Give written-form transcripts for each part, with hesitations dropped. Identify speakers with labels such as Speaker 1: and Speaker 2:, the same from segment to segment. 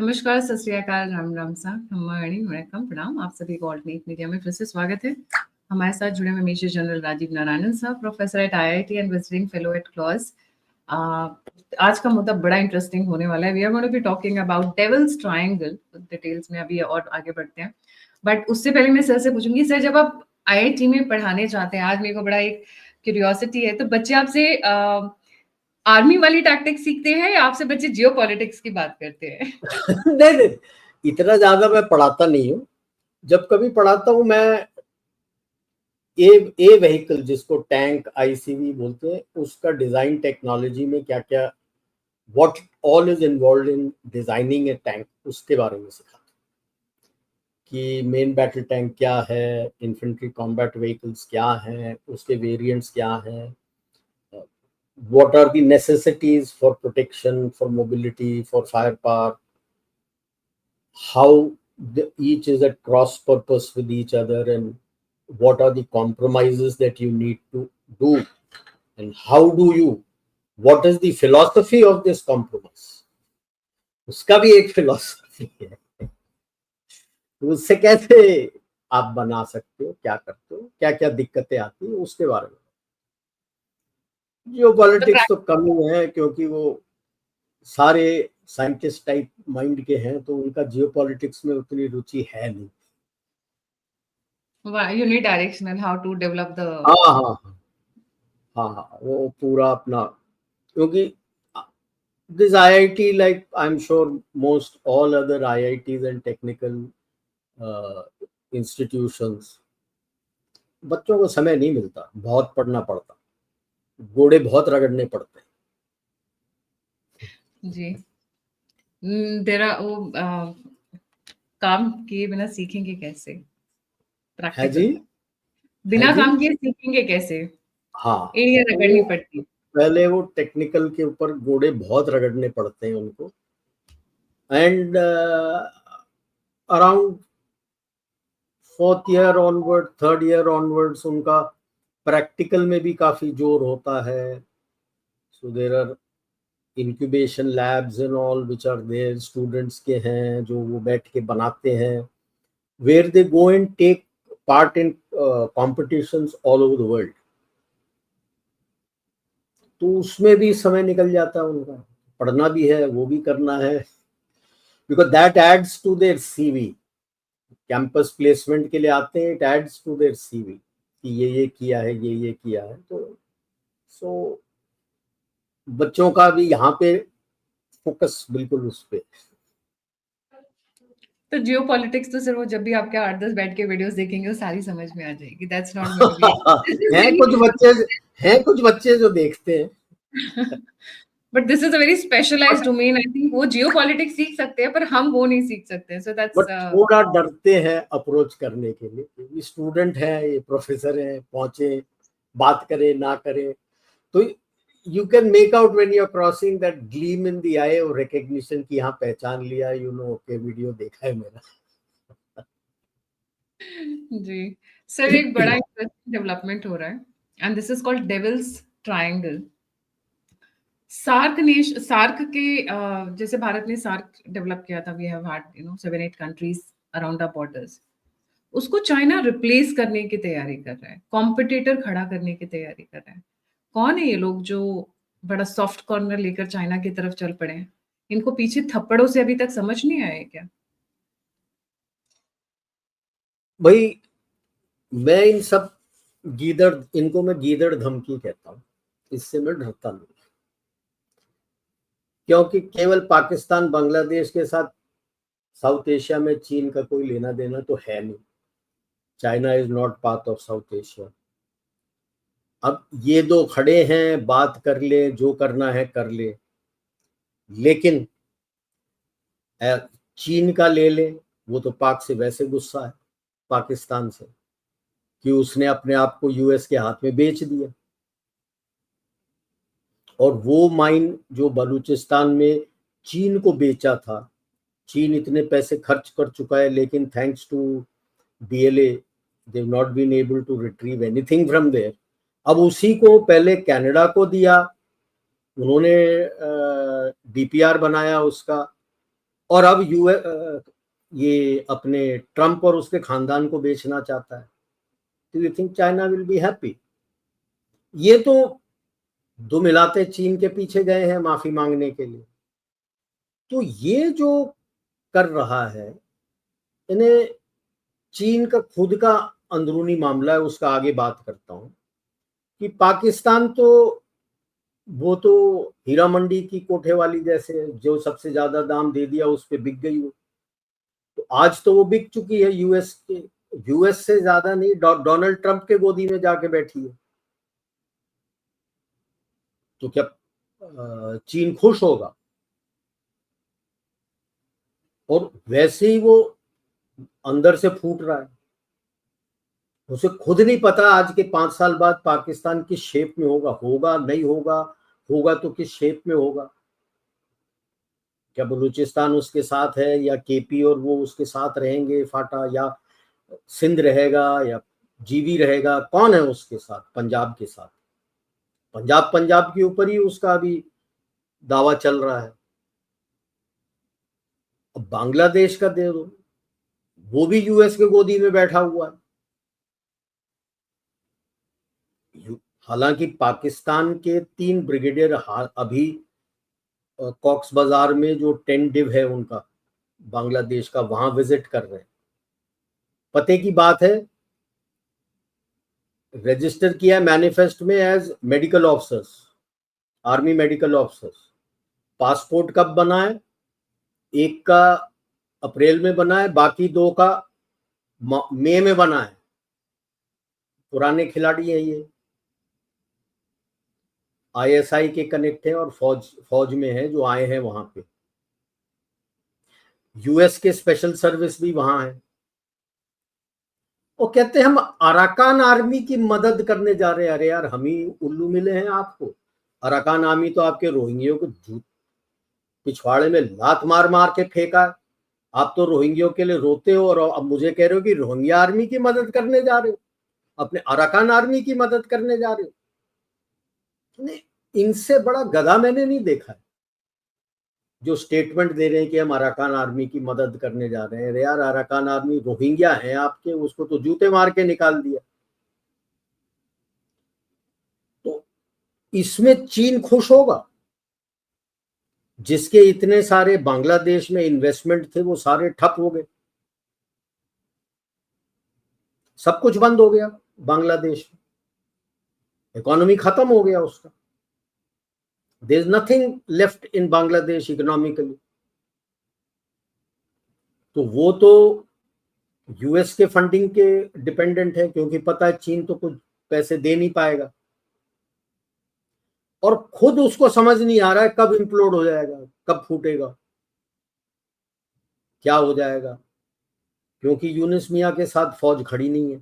Speaker 1: नमस्कार, सत श्री अकाल, राम राम सा, खम्मागणी, वणक्कम, प्रणाम। आप सभी को ऑल्टरनेट मीडिया में फिर से स्वागत है। हमारे साथ जुड़े हुए मेजर जनरल राजीव नारायणन साहब, professor at IIT and visiting fellow at क्लॉज। आज का मुद्दा बड़ा इंटरेस्टिंग होने वाला है। We are going to be talking about devil's triangle. Details में अभी और आगे बढ़ते हैं, बट उससे पहले मैं सर से पूछूंगी, सर जब आप आईआईटी में पढ़ाने जाते हैं, आज मेरे को बड़ा एक क्यूरियोसिटी है, तो बच्चे आपसे आर्मी वाली टैक्टिक सीखते हैं या आपसे बच्चे जियो पॉलिटिक्स की बात करते हैं?
Speaker 2: नहीं नहीं, इतना ज्यादा मैं पढ़ाता नहीं हूँ। जब कभी पढ़ाता हूँ मैं ए व्हीकल, जिसको टैंक आईसीवी बोलते हैं, उसका डिजाइन टेक्नोलॉजी में क्या क्या, what all is involve in designing A tank, उसके बारे में सिखाता हूँ कि मेन बैटल टैंक क्या है, इन्फेंट्री कॉम्बैट व्हीकल्स क्या हैं, उसके वेरिएंट्स क्या हैं, what are the necessities for protection, for mobility, for firepower, how each is at cross purpose with each other, and what are the compromises that you need to do, and what is the philosophy of this compromise. उसका भी एक philosophy है, तो उससे कैसे आप बना सकते हो, क्या करते हो, क्या क्या दिक्कतें आती है, उसके बारे में। जियो पॉलिटिक्स तो कम ही है, क्योंकि वो सारे साइंटिस्ट टाइप माइंड के हैं, तो उनका जियो पॉलिटिक्स में उतनी रुचि है नहीं।
Speaker 1: You need directional how to develop the
Speaker 2: हाँ, वो पूरा अपना, क्योंकि this IIT, like I'm sure most all other IITs and technical institutions, बच्चों को समय नहीं मिलता, बहुत पढ़ना पड़ता, घोड़े बहुत रगड़ने पड़ते हैं
Speaker 1: जी। तेरा वो काम किए बिना सीखेंगे कैसे?
Speaker 2: है
Speaker 1: प्रैक्टिकल
Speaker 2: जी,
Speaker 1: बिना
Speaker 2: है जी।
Speaker 1: काम किए सीखेंगे कैसे?
Speaker 2: हाँ,
Speaker 1: एरिया रगड़नी पड़ती।
Speaker 2: पहले वो टेक्निकल के ऊपर घोड़े बहुत रगड़ने पड़ते हैं उनको, and around 4th year onward, 3rd year onwards उनका प्रैक्टिकल में भी काफी जोर होता है। So there are incubation labs and all which are there, students के हैं जो वो बैठ के बनाते हैं, where they go and take part in competitions all over the world. तो उसमें भी समय निकल जाता है उनका, पढ़ना भी है, वो भी करना है, because that aids to their CV. Campus placement के लिए आते हैं, it aids to their CV कि ये किया है, ये किया है। तो सो बच्चों का भी यहाँ पे फोकस बिल्कुल उस पे।
Speaker 1: तो जियो पॉलिटिक्स तो सिर्फ वो जब भी आपके 8-10 बैठ के वीडियोस देखेंगे वो सारी समझ में आ जाएगी। That's not going to be
Speaker 2: हैं कुछ बच्चे जो देखते हैं
Speaker 1: but this is a very specialised domain. I think वो जियो पॉलिटिक्स सीख सकते हैं, पर हम वो नहीं सीख सकते। सो दैट्स
Speaker 2: बट थोड़ा डरते हैं अप्रोच करने के लिए, क्योंकि स्टूडेंट है, ये प्रोफेसर है, पहुंचे, बात करे ना करे, तो you can make out when you're crossing that gleam in the eye of recognition कि हाँ पहचान लिया, okay, वीडियो देखा है मेरा।
Speaker 1: जी सर, एक बड़ा इंटरेस्टिंग डेवलपमेंट हो रहा है and this is called devil's triangle. SAARC के जैसे भारत ने सार्क डेवलप किया था, we have had 7-8 countries around our borders. उसको चाइना रिप्लेस करने की तैयारी कर रहा है, कॉम्पिटिटर खड़ा करने की तैयारी कर रहा है। कौन है ये लोग जो बड़ा सॉफ्ट कॉर्नर लेकर चाइना की तरफ चल पड़े हैं? इनको पीछे थप्पड़ों से अभी तक समझ नहीं आया क्या?
Speaker 2: भाई, मैं इन सब इनको मैं गीदड़ धमकी कहता हूँ, इससे मैं डरता नहीं, क्योंकि केवल पाकिस्तान बांग्लादेश के साथ साउथ एशिया में चीन का कोई लेना देना तो है नहीं। China is not part of south Asia. अब ये दो खड़े हैं, बात कर ले, जो करना है कर ले, लेकिन चीन का ले ले, वो तो पाक से वैसे गुस्सा है, पाकिस्तान से, कि उसने अपने आप को यूएस के हाथ में बेच दिया। और वो माइन जो बलूचिस्तान में चीन को बेचा था, चीन इतने पैसे खर्च कर चुका है, लेकिन thanks to BLA they not been able to retrieve anything from there. अब उसी को पहले कनाडा को दिया, उन्होंने डीपीआर बनाया उसका, और अब ये अपने ट्रम्प और उसके खानदान को बेचना चाहता है। Do you think China will be happy? ये तो दो मिलाते चीन के पीछे गए हैं माफी मांगने के लिए। तो ये जो कर रहा है, इन्हें चीन का खुद का अंदरूनी मामला है, उसका आगे बात करता हूं। कि पाकिस्तान तो वो तो हीरा मंडी की कोठे वाली जैसे, जो सबसे ज्यादा दाम दे दिया उस पे बिक गई वो। तो आज तो वो बिक चुकी है यूएस से ज्यादा नहीं, डोनाल्ड ट्रंप के गोदी में जाके बैठी है। तो क्या चीन खुश होगा? और वैसे ही वो अंदर से फूट रहा है। उसे खुद नहीं पता आज के 5 साल बाद पाकिस्तान किस शेप में होगा नहीं होगा, होगा तो किस शेप में होगा। क्या बलूचिस्तान उसके साथ है, या केपी और वो उसके साथ रहेंगे फाटा, या सिंध रहेगा, या जीवी रहेगा? कौन है उसके साथ? पंजाब के साथ। पंजाब के ऊपर ही उसका अभी दावा चल रहा है। अब बांग्लादेश का दे दो, वो भी यूएस के गोदी में बैठा हुआ है। हालांकि पाकिस्तान के 3 ब्रिगेडियर अभी कॉक्स बाजार में जो टेंट डिव है उनका, बांग्लादेश का, वहां विजिट कर रहे हैं। पते की बात है, रजिस्टर किया है मैनिफेस्ट में as medical officers, army medical officers. Passport कब बना है? एक का अप्रैल में बना है, बाकी 2 का मई में बना है। पुराने खिलाड़ी हैं ये, आईएसआई के कनेक्ट हैं और फौज में है जो आए हैं वहां पे। यूएस के स्पेशल सर्विस भी वहां है। वो कहते हैं हम अराकान आर्मी की मदद करने जा रहे हैं। अरे यार, हम ही उल्लू मिले हैं आपको? अराकान आर्मी तो आपके रोहिंग्यों को पिछवाड़े में लात मार मार के फेंका है। आप तो रोहिंग्यों के लिए रोते हो, और अब मुझे कह रहे हो कि रोहिंग्या आर्मी की मदद करने जा रहे हो, अपने अराकान आर्मी की मदद करने जा रहे हो। नहीं, इनसे बड़ा गधा मैंने नहीं देखा है जो स्टेटमेंट दे रहे हैं कि हम अराकान आर्मी की मदद करने जा रहे हैं। अरे यार, अराकान आर्मी रोहिंग्या है आपके, उसको तो जूते मार के निकाल दिया। तो इसमें चीन खुश होगा? जिसके इतने सारे बांग्लादेश में इन्वेस्टमेंट थे वो सारे ठप हो गए, सब कुछ बंद हो गया बांग्लादेश में, इकोनॉमी खत्म हो गया उसका। There is nothing left in Bangladesh economically. तो वो तो यूएस के फंडिंग के डिपेंडेंट है, क्योंकि पता है चीन तो कुछ पैसे दे नहीं पाएगा, और खुद उसको समझ नहीं आ रहा है कब इम्प्लोड हो जाएगा, कब फूटेगा, क्या हो जाएगा, क्योंकि यूनिस मियां के साथ फौज खड़ी नहीं है।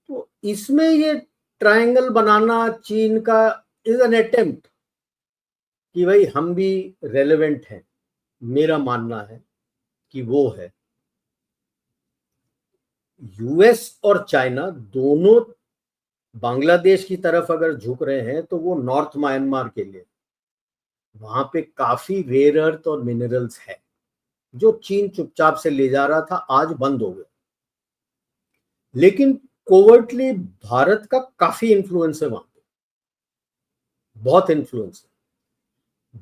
Speaker 2: तो इसमें ये ट्रायंगल बनाना चीन का इज एन अटेम्प्ट कि भाई हम भी रेलेवेंट हैं। मेरा मानना है कि वो है। यूएस और चाइना दोनों बांग्लादेश की तरफ अगर झुक रहे हैं तो वो नॉर्थ म्यांमार के लिए, वहां पे काफी रेयर अर्थ और मिनरल्स है जो चीन चुपचाप से ले जा रहा था, आज बंद हो गया। लेकिन कोवर्टली भारत का काफी इन्फ्लुएंस है वहां पे, बहुत इन्फ्लुएंस है,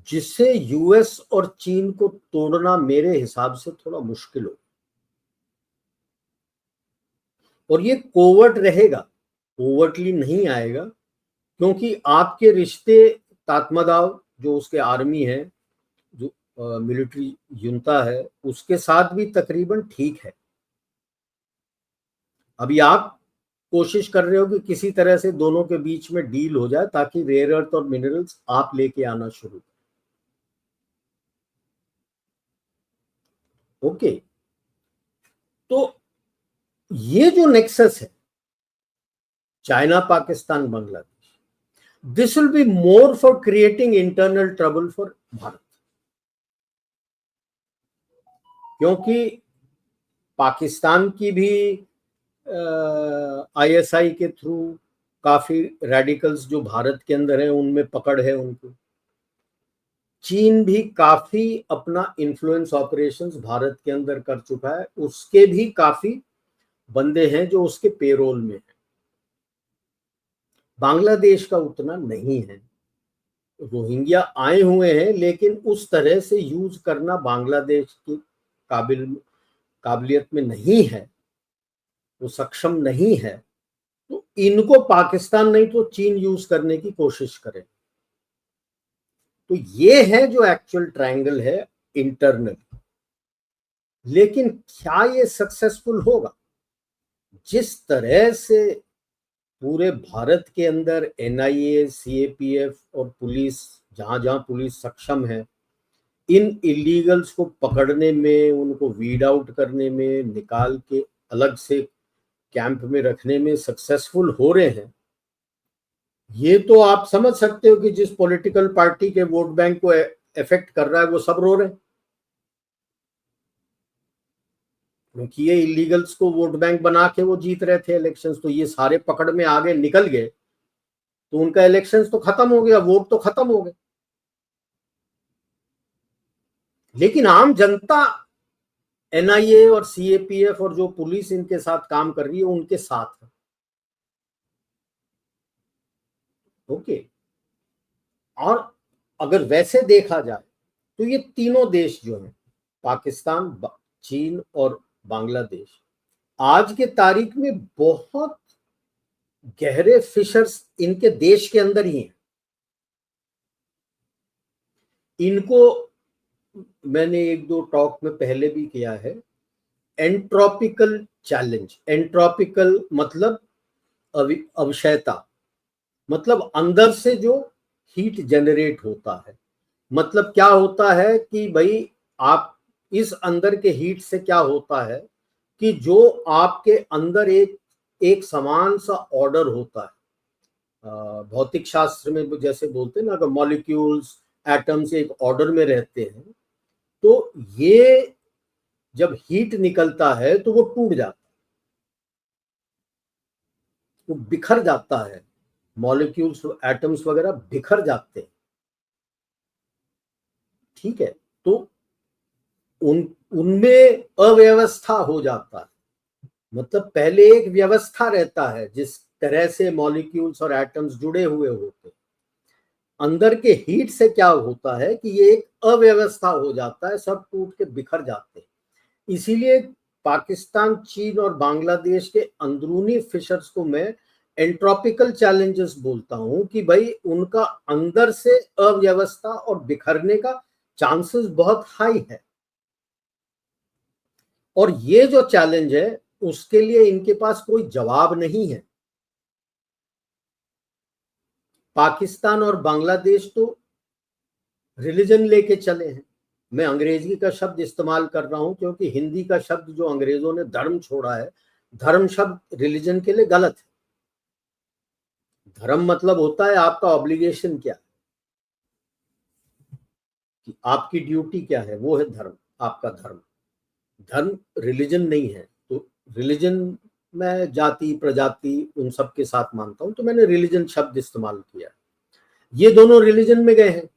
Speaker 2: जिससे यूएस और चीन को तोड़ना मेरे हिसाब से थोड़ा मुश्किल हो। और ये कोवर्ट रहेगा, ओवरटली नहीं आएगा, क्योंकि आपके रिश्ते तात्मादाव जो उसके आर्मी है, जो मिलिट्री युनता है, उसके साथ भी तकरीबन ठीक है। अभी आप कोशिश कर रहे हो कि किसी तरह से दोनों के बीच में डील हो जाए ताकि रेयर अर्थ और मिनरल्स आप लेके आना शुरू करें। ओके, तो ये जो नेक्सस है China Pakistan Bangladesh, this will be more for creating internal trouble for Bharat, क्योंकि पाकिस्तान की भी आईएसआई के थ्रू काफी रेडिकल्स जो भारत के अंदर है उनमें पकड़ है उनको। चीन भी काफी अपना इन्फ्लुएंस ऑपरेशंस भारत के अंदर कर चुका है, उसके भी काफी बंदे हैं जो उसके पेरोल में हैं। बांग्लादेश का उतना नहीं है। रोहिंग्या आए हुए हैं, लेकिन उस तरह से यूज करना बांग्लादेश की काबिलियत में नहीं है, वो सक्षम नहीं है। तो इनको पाकिस्तान नहीं तो चीन यूज करने की कोशिश करे। तो ये है जो एक्चुअल ट्रायंगल है इंटरनल। लेकिन क्या ये सक्सेसफुल होगा? जिस तरह से पूरे भारत के अंदर एनआईए, सीएपीएफ और पुलिस, जहां जहां पुलिस सक्षम है, इन इलीगल्स को पकड़ने में, उनको वीड आउट करने में, निकाल के अलग से कैंप में रखने में सक्सेसफुल हो रहे हैं, ये तो आप समझ सकते हो कि जिस पॉलिटिकल पार्टी के वोट बैंक को इफेक्ट कर रहा है वो सब रो रहे हैं, क्योंकि ये इलीगल्स को वोट बैंक बना के वो जीत रहे थे इलेक्शंस। तो ये सारे पकड़ में आगे निकल गए तो उनका इलेक्शंस तो खत्म हो गया, वोट तो खत्म हो गए। लेकिन आम जनता एनआईए और सीएपीएफ और जो पुलिस इनके साथ काम कर रही है उनके साथ है। ओके। और अगर वैसे देखा जाए तो ये तीनों देश जो हैं, पाकिस्तान, चीन और बांग्लादेश, आज के तारीख में बहुत गहरे फिशर्स इनके देश के अंदर ही हैं। इनको मैंने एक दो टॉक में पहले भी किया है। एंट्रोपिकल चैलेंज, एंट्रोपिकल मतलब अवक्षयता, मतलब अंदर से जो हीट जनरेट होता है। मतलब क्या होता है कि भाई आप इस अंदर के हीट से क्या होता है कि जो आपके अंदर एक समान सा ऑर्डर होता है। भौतिक शास्त्र में जैसे बोलते हैं ना, अगर मॉलिक्यूल्स, एटम्स एक ऑर्डर में रहते हैं, तो ये जब हीट निकलता है तो वो टूट जाता है, वो बिखर जाता है, मॉलिक्यूल्स, एटम्स वगैरह बिखर जाते हैं। ठीक है। तो उनमें अव्यवस्था हो जाता है। मतलब पहले एक व्यवस्था रहता है जिस तरह से मॉलिक्यूल्स और एटम्स जुड़े हुए होते हैं। अंदर के हीट से क्या होता है कि ये एक अव्यवस्था हो जाता है, सब टूट के बिखर जाते हैं। इसीलिए पाकिस्तान, चीन और बांग्लादेश के अंदरूनी फिशर्स को मैं एंट्रोपिकल चैलेंजेस बोलता हूं कि भाई उनका अंदर से अव्यवस्था और बिखरने का चांसेस बहुत हाई है। और ये जो चैलेंज है उसके लिए इनके पास कोई जवाब नहीं है। पाकिस्तान और बांग्लादेश तो रिलीजन लेके चले हैं। मैं अंग्रेजी का शब्द इस्तेमाल कर रहा हूं क्योंकि हिंदी का शब्द जो अंग्रेजों ने धर्म छोड़ा है, धर्म शब्द रिलीजन के लिए गलत है। धर्म मतलब होता है आपका ऑब्लिगेशन क्या है, कि आपकी ड्यूटी क्या है, वो है धर्म, आपका धर्म। धर्म रिलीजन नहीं है। तो रिलीजन मैं जाति प्रजाति उन सब के साथ मानता हूं, तो मैंने रिलीजन शब्द इस्तेमाल किया। ये दोनों रिलीजन में गए हैं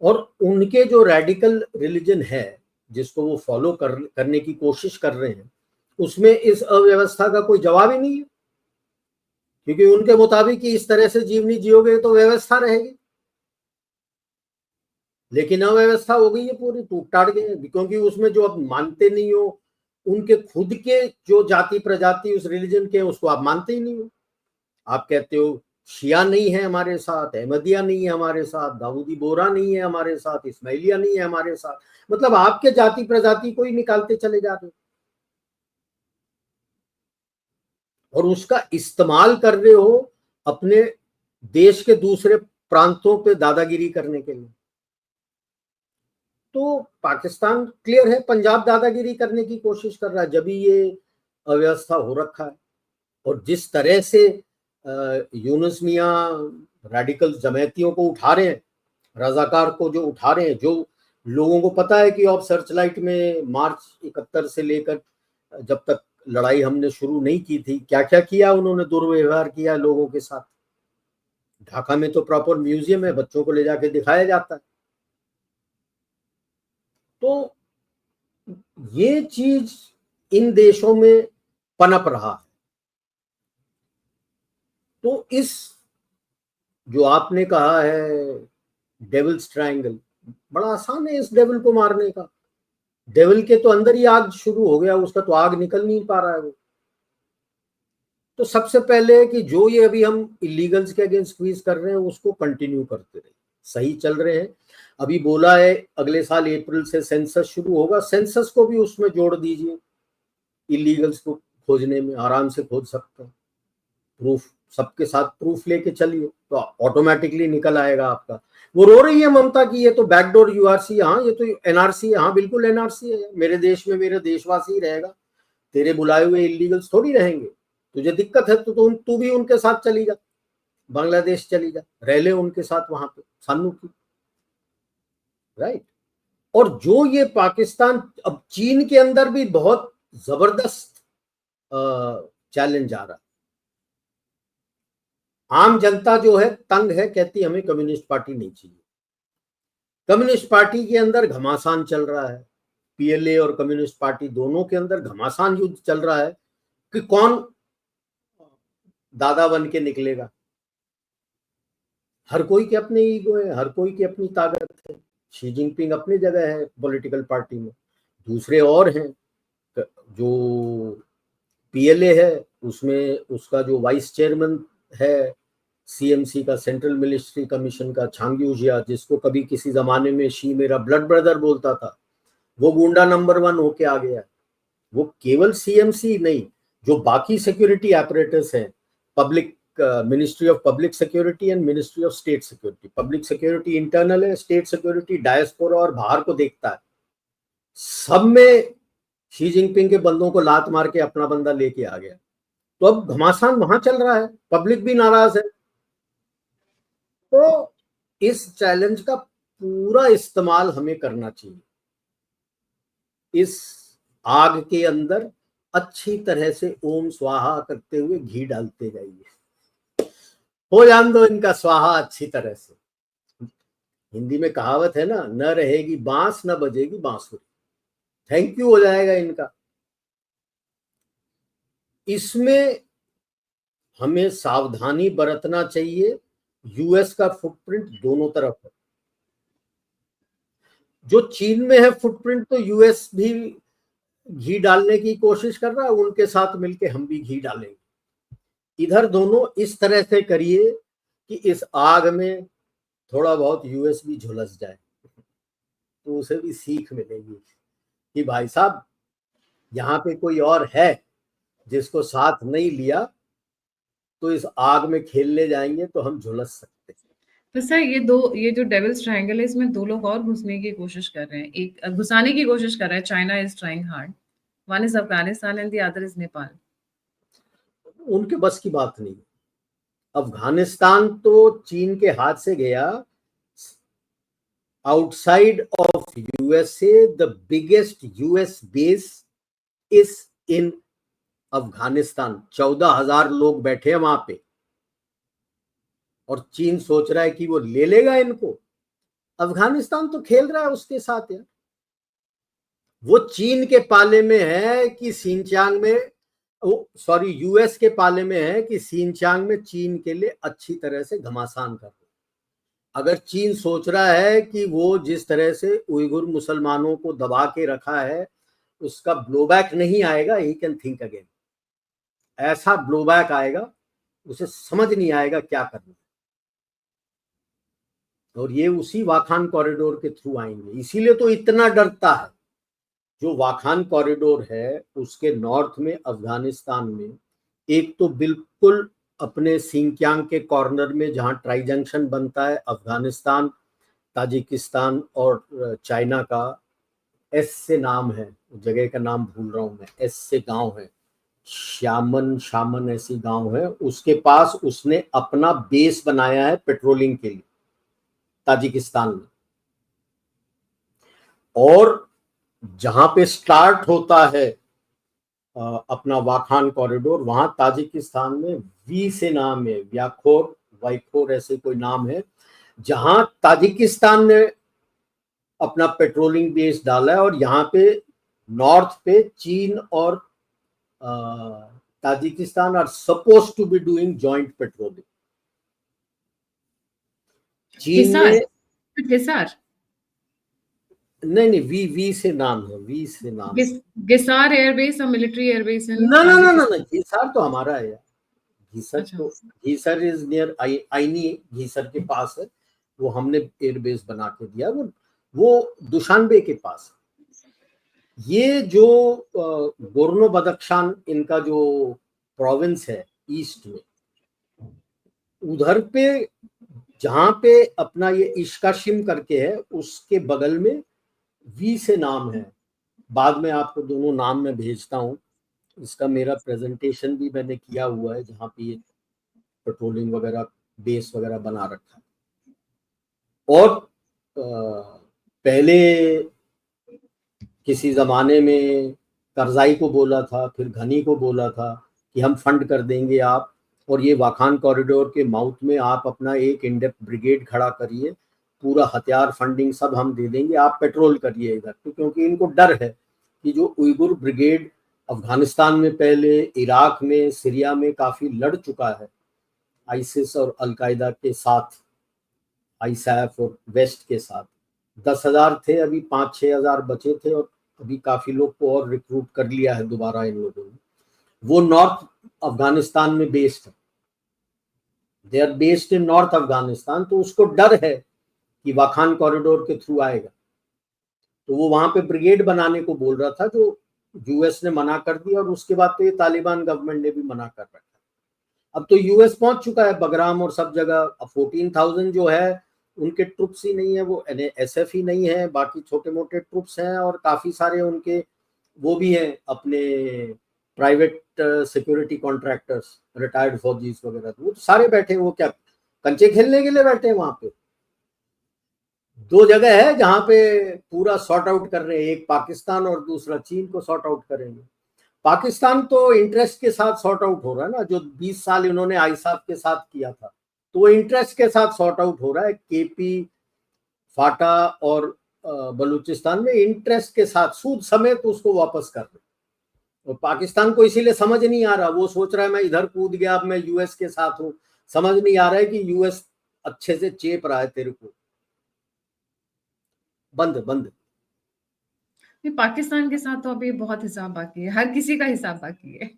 Speaker 2: और उनके जो रेडिकल रिलीजन है जिसको वो फॉलो करने की कोशिश कर रहे हैं, उसमें इस अव्यवस्था का कोई जवाब ही नहीं है। क्योंकि उनके मुताबिक कि इस तरह से जीवनी जियोगे तो व्यवस्था रहेगी, लेकिन अव्यवस्था हो गई है, पूरी टूट टाट गई। क्योंकि उसमें जो आप मानते नहीं हो, उनके खुद के जो जाति प्रजाति उस रिलीजन के, उसको आप मानते ही नहीं हो। आप कहते हो शिया नहीं है हमारे साथ, अहमदिया नहीं है हमारे साथ, दाऊदी बोरा नहीं है हमारे साथ, इस्माइलिया नहीं है हमारे साथ। मतलब आपके जाति प्रजाति को ही निकालते चले जा रहे हो और उसका इस्तेमाल कर रहे हो अपने देश के दूसरे प्रांतों पे दादागिरी करने के लिए। तो पाकिस्तान क्लियर है, पंजाब दादागिरी करने की कोशिश कर रहा है, जब ये अव्यवस्था हो रखा है। और जिस तरह से यूनुस मियां रेडिकल जमातियों को उठा रहे हैं, रजाकार को जो उठा रहे हैं, जो लोगों को पता है कि ऑफ सर्चलाइट में मार्च 71 से लेकर जब तक लड़ाई हमने शुरू नहीं की थी, क्या क्या किया उन्होंने, दुर्व्यवहार किया लोगों के साथ। ढाका में तो प्रॉपर म्यूजियम है, बच्चों को ले जाके दिखाया जाता है। तो ये चीज इन देशों में पनप रहा है। तो इस जो आपने कहा है डेविल्स ट्रायंगल, बड़ा आसान है इस डेविल को मारने का। डेविल के तो अंदर ही आग शुरू हो गया, उसका तो आग निकल नहीं पा रहा है वो। तो सबसे पहले कि जो ये अभी हम इलीगल्स के अगेंस्ट स्क्वीज कर रहे हैं उसको कंटिन्यू करते रहे, सही चल रहे हैं। अभी बोला है अगले साल अप्रैल से सेंसस शुरू होगा, सेंसस को भी उसमें जोड़ दीजिए, इलीगल्स को खोजने में आराम से खोज सकते हैं। प्रूफ, सबके साथ प्रूफ लेके चलिए तो ऑटोमेटिकली निकल आएगा आपका। वो रो रही है ममता की ये तो बैकडोर यूआरसी, हाँ ये तो एनआरसी है, हाँ बिल्कुल एनआरसी है। मेरे देश में मेरे देशवासी रहेगा, तेरे बुलाए हुए इलीगल्स थोड़ी रहेंगे। तुझे दिक्कत है तो तू भी उनके साथ चली जा, बांग्लादेश चली जा, रह ले उनके साथ वहां पे सानू की, राइट। और जो ये पाकिस्तान, अब चीन के अंदर भी बहुत जबरदस्त चैलेंज आ रहा है। आम जनता जो है तंग है, कहती हमें कम्युनिस्ट पार्टी नहीं चाहिए। कम्युनिस्ट पार्टी के अंदर घमासान चल रहा है, पीएलए और कम्युनिस्ट पार्टी दोनों के अंदर घमासान युद्ध चल रहा है कि कौन दादा बन के निकलेगा। हर कोई के अपने ईगो है, हर कोई की अपनी ताकत है। शी जिनपिंग अपनी जगह है पॉलिटिकल पार्टी में, दूसरे और हैं। जो पीएलए है उसमें उसका जो वाइस चेयरमैन है सीएमसी का, सेंट्रल मिलिट्री कमीशन का, छांग्यूजिया, जिसको कभी किसी जमाने में शी मेरा ब्लड ब्रदर बोलता था, वो गुंडा नंबर 1 होके आ गया। वो केवल सीएमसी नहीं, जो बाकी सिक्योरिटी ऑपरेटर्स हैं, public ministry of public security and ministry of state security. Public security internal है, स्टेट सिक्योरिटी डायस्पोरा और बाहर को देखता है। सब में शी जिनपिंग के बंदों को लात मार के अपना बंदा लेके आ गया। तो अब घमासान वहां चल रहा है, पब्लिक भी नाराज है। तो इस चैलेंज का पूरा इस्तेमाल हमें करना चाहिए। इस आग के अंदर अच्छी तरह से ओम स्वाहा करते हुए घी डालते जाइए, हो जान दो इनका स्वाहा अच्छी तरह से। हिंदी में कहावत है ना, न रहेगी बांस न बजेगी बांसुरी, थैंक यू हो जाएगा इनका। इसमें हमें सावधानी बरतना चाहिए। यूएस का फुटप्रिंट दोनों तरफ है। जो चीन में है फुटप्रिंट, तो यूएस भी घी डालने की कोशिश कर रहा है, उनके साथ मिलके हम भी घी डालेंगे। इधर दोनों इस तरह से करिए कि इस आग में थोड़ा बहुत यूएस भी झुलस जाए, तो उसे भी सीख मिलेगी कि भाई साहब यहाँ पे कोई और है जिसको साथ नहीं लिया, तो इस आग में खेलने जाएंगे तो हम झुलस सकते हैं।
Speaker 1: तो सर ये जो डेविल्स ट्रायंगल है, इसमें 2 लोग और घुसने की कोशिश कर रहे हैं। एक घुसाने की कोशिश कर रहा है, China is trying hard, one is Afghanistan and the other is Nepal.
Speaker 2: उनके बस की बात नहीं। अफगानिस्तान तो चीन के हाथ से गया। Outside of USA the biggest US base is in Afghanistan. 14,000 लोग बैठे हैं वहां पे, और चीन सोच रहा है कि वो ले लेगा इनको। अफगानिस्तान तो खेल रहा है उसके साथ यार। वो चीन के पाले में है कि सिंचांग में, सॉरी यूएस के पाले में है कि सिंचांग में चीन के लिए अच्छी तरह से घमासान कर। अगर चीन सोच रहा है कि वो जिस तरह से उइगुर मुसलमानों को दबा के रखा है उसका ब्लोबैक नहीं आएगा, ही कैन थिंक अगेन। ऐसा ब्लोबैक आएगा, उसे समझ नहीं आएगा क्या करना। और ये उसी वाखान कॉरिडोर के थ्रू आएंगे, इसीलिए तो इतना डरता है। जो वाखान कॉरिडोर है उसके नॉर्थ में अफगानिस्तान में, एक तो बिल्कुल अपने सिंकियांग के कॉर्नर में जहां ट्राई जंक्शन बनता है अफगानिस्तान, ताजिकिस्तान और चाइना का, एस से नाम है, जगह का नाम भूल रहा हूं मैं, एस से गांव है, शामन ऐसी गांव है। उसके पास उसने अपना बेस बनाया है पेट्रोलिंग के लिए ताजिकिस्तान में। और जहां पे स्टार्ट होता है अपना वाखान कॉरिडोर, वहां ताजिकिस्तान में वी से नाम है, व्याखोर वाइखोर ऐसे कोई नाम है, जहां ताजिकिस्तान ने अपना पेट्रोलिंग बेस डाला है, और यहाँ पे नॉर्थ पे चीन और Tajikistan are suppose to be doing joint patrolling. चीन
Speaker 1: हिसार,
Speaker 2: ने
Speaker 1: हिसार,
Speaker 2: नहीं, वी से नाम है, वी से नाम है।
Speaker 1: गिसार एयरबेस और मिलिट्री एयरबेस इन
Speaker 2: ना ना ना ना ना,
Speaker 1: ताजिकिस्तान।
Speaker 2: घीसर तो हमारा है यार। घीसर
Speaker 1: अच्छा,
Speaker 2: तो, घीसर इज नियर आईनी, घीसर के पास है। वो हमने एयरबेस बना के दिया, वो दुशानबे के पास है। ये जो गोर्नो बदख्शान इनका जो प्रोविंस है ईस्ट में, उधर पे जहां पे अपना ये इश्काशिम करके है, उसके बगल में वी से नाम है। बाद में आपको दोनों नाम मैं भेजता हूँ। इसका मेरा प्रेजेंटेशन भी मैंने किया हुआ है, जहाँ पे ये पेट्रोलिंग वगैरह बेस वगैरह बना रखा है। और पहले किसी जमाने में करजाई को बोला था, फिर घनी को बोला था कि हम फंड कर देंगे आप, और ये वाखान कॉरिडोर के माउथ में आप अपना एक इंडेप्थ ब्रिगेड खड़ा करिए, पूरा हथियार फंडिंग सब हम दे देंगे, आप पेट्रोल करिए इधर। तो क्योंकि इनको डर है कि जो उइगुर ब्रिगेड अफगानिस्तान में पहले, इराक में, सीरिया में काफी लड़ चुका है आईसिस और अलकायदा के साथ, आईसैफ और वेस्ट के साथ। 10,000 थे, अभी 5-6 हज़ार बचे थे, और अभी काफी लोग को और रिक्रूट कर लिया है दोबारा इन लोगों ने। वो नॉर्थ अफगानिस्तान में बेस्ड है, they are based in north Afghanistan. तो उसको डर है कि वाखान कॉरिडोर के थ्रू आएगा, तो वो वहां पे ब्रिगेड बनाने को बोल रहा था, जो यूएस ने मना कर दिया, और उसके बाद तो ये तालिबान गवर्नमेंट ने भी मना कर रखा। अब तो यूएस पहुंच चुका है बगराम और सब जगह। अब 14,000 जो है उनके ट्रुप्स ही नहीं है, वो एसएफ ही नहीं है, बाकी छोटे मोटे ट्रुप्स हैं, और काफी सारे उनके वो भी हैं अपने प्राइवेट सिक्योरिटी कॉन्ट्रैक्टर्स, रिटायर्ड फौजीज वगैरह। तो वो सारे बैठे हैं, वो क्या कंचे खेलने के लिए बैठे हैं वहां पे? दो जगह है जहां पे पूरा सॉर्ट आउट कर रहे हैं, एक पाकिस्तान और दूसरा चीन को सॉर्ट आउट करेंगे। पाकिस्तान तो इंटरेस्ट के साथ सॉर्ट आउट हो रहा है ना, जो 20 साल इन्होंने आईसाफ के साथ किया था, तो वो इंटरेस्ट के साथ सॉर्ट आउट हो रहा है। केपी, फाटा और बलूचिस्तान में इंटरेस्ट के साथ सूद समेत उसको वापस कर रहे। और पाकिस्तान को इसीलिए समझ नहीं आ रहा, वो सोच रहा है मैं इधर कूद गया, अब मैं यूएस के साथ हूं। समझ नहीं आ रहा है कि यूएस अच्छे से चेप रहा है तेरे को। बंद बंद।
Speaker 1: पाकिस्तान के साथ तो अभी बहुत हिसाब बाकी है, हर किसी का हिसाब बाकी है।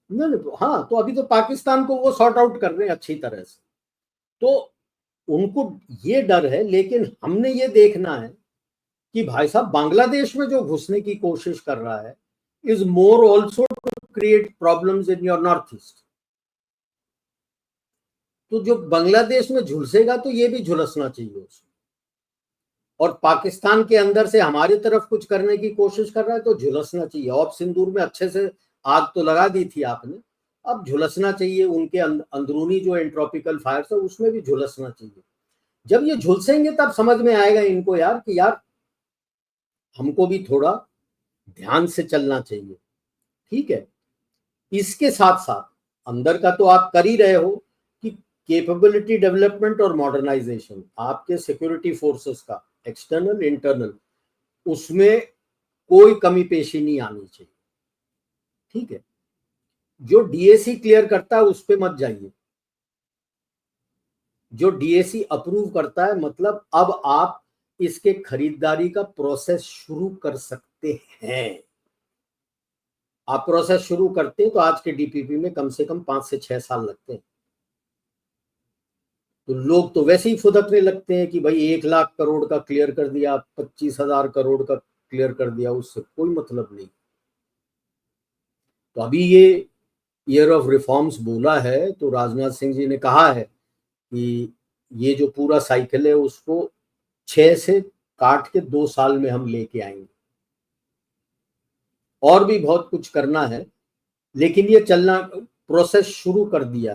Speaker 2: नहीं, हाँ, तो अभी तो पाकिस्तान को वो सॉर्ट आउट कर रहे हैं अच्छी तरह से। तो उनको ये डर है, लेकिन हमने ये देखना है कि भाई साहब बांग्लादेश में जो घुसने की कोशिश कर रहा है is more also to create problems in your north east. तो जो बांग्लादेश में झुलसेगा तो ये भी झुलसना चाहिए उसको, और पाकिस्तान के अंदर से हमारी तरफ कुछ करने की कोशिश कर रहा है तो झुलसना चाहिए। ऑप सिंदूर में अच्छे से आग तो लगा दी थी आपने, अब झुलसना चाहिए। उनके अंदरूनी जो एंट्रोपिकल फायर है उसमें भी झुलसना चाहिए। जब ये झुलसेंगे तब समझ में आएगा इनको यार कि यार हमको भी थोड़ा ध्यान से चलना चाहिए। ठीक है, इसके साथ साथ अंदर का तो आप कर ही रहे हो कि कैपेबिलिटी डेवलपमेंट और मॉडर्नाइजेशन आपके सिक्योरिटी फोर्सेस का, एक्सटर्नल इंटरनल, उसमें कोई कमी पेशी नहीं आनी चाहिए। ठीक है, जो डीएसी क्लियर करता है उस पे मत जाइए। जो डीएसी अप्रूव करता है, मतलब अब आप इसके खरीदारी का प्रोसेस शुरू कर सकते हैं। आप प्रोसेस शुरू करते हैं तो आज के डीपीपी में कम से कम 5 से 6 साल लगते हैं। तो लोग तो वैसे ही फुदकने लगते हैं कि भाई 1 लाख करोड़ का क्लियर कर दिया, 25,000 करोड़ का क्लियर कर दिया, उससे कोई मतलब नहीं। तो अभी ये ईयर ऑफ रिफॉर्म्स बोला है, तो राजनाथ सिंह जी ने कहा है कि ये जो पूरा साइकिल है उसको 6 से काट के 2 साल में हम लेके आएंगे। और भी बहुत कुछ करना है, लेकिन ये चलना, प्रोसेस शुरू कर दिया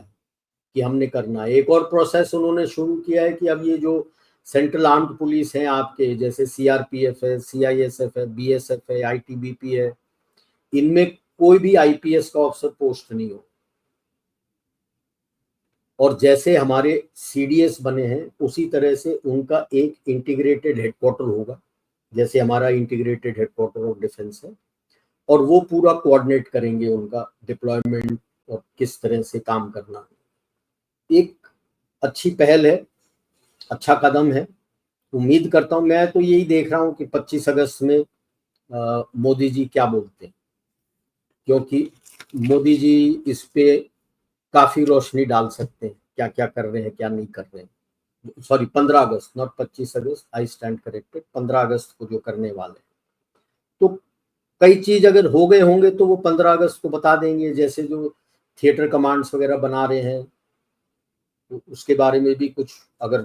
Speaker 2: कि हमने करना है। एक और प्रोसेस उन्होंने शुरू किया है कि अब ये जो सेंट्रल आर्म्ड पुलिस हैं आपके, जैसे सीआरपीएफ है, सीआईएसएफ है, बीएसएफ है, आईटीबीपी है, इनमें कोई भी आईपीएस का ऑफिसर पोस्ट नहीं हो। और जैसे हमारे सीडीएस बने हैं उसी तरह से उनका एक इंटीग्रेटेड हेडक्वार्टर होगा, जैसे हमारा इंटीग्रेटेड हेडक्वार्टर ऑफ डिफेंस है, और वो पूरा कोऑर्डिनेट करेंगे उनका डिप्लॉयमेंट और किस तरह से काम करना है। एक अच्छी पहल है, अच्छा कदम है। उम्मीद करता हूं, मैं तो यही देख रहा हूं कि 25 अगस्त में मोदी जी क्या बोलते हैं, क्योंकि मोदी जी इस पे काफी रोशनी डाल सकते हैं, क्या क्या कर रहे हैं क्या नहीं कर रहे हैं। Sorry, 15 August, not 25 August, I stand corrected, 15 अगस्त को जो करने वाले हैं। तो कई चीज अगर हो गए होंगे तो वो 15 अगस्त को बता देंगे, जैसे जो थिएटर कमांड्स वगैरह बना रहे हैं तो उसके बारे में भी कुछ अगर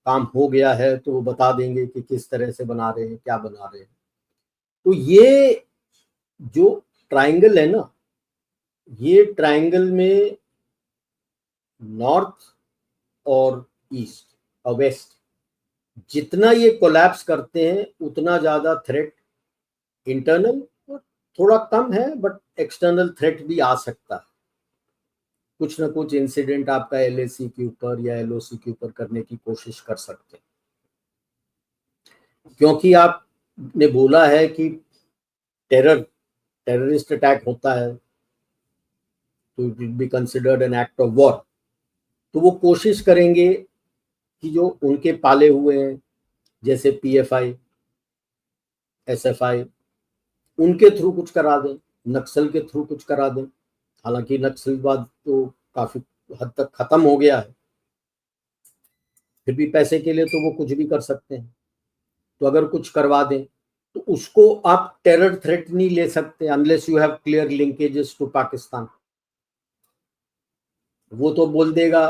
Speaker 2: काम हो गया है तो वो बता देंगे कि किस तरह से बना रहे हैं, क्या बना रहे हैं। तो ये जो ट्रायंगल है ना, ये ट्रायंगल में नॉर्थ और ईस्ट और वेस्ट जितना ये कोलैप्स करते हैं उतना ज्यादा थ्रेट इंटरनल थोड़ा कम है, बट एक्सटर्नल थ्रेट भी आ सकता है। कुछ ना कुछ इंसिडेंट आपका एलएसी के ऊपर या एलओसी के ऊपर करने की कोशिश कर सकते हैं, क्योंकि आपने बोला है कि टेररिस्ट अटैक होता है तो it will be considered an act of war. तो वो कोशिश करेंगे कि जो उनके पाले हुए हैं जैसे पीएफआई, एसएफआई, उनके थ्रू कुछ करा दें, नक्सल के थ्रू कुछ करा दें। हालांकि नक्सलवाद तो काफी हद तक खत्म हो गया है, फिर भी पैसे के लिए तो वो कुछ भी कर सकते हैं। तो अगर कुछ करवा दें तो उसको आप टेरर थ्रेट नहीं ले सकते unless you have clear linkages to Pakistan. वो तो बोल देगा,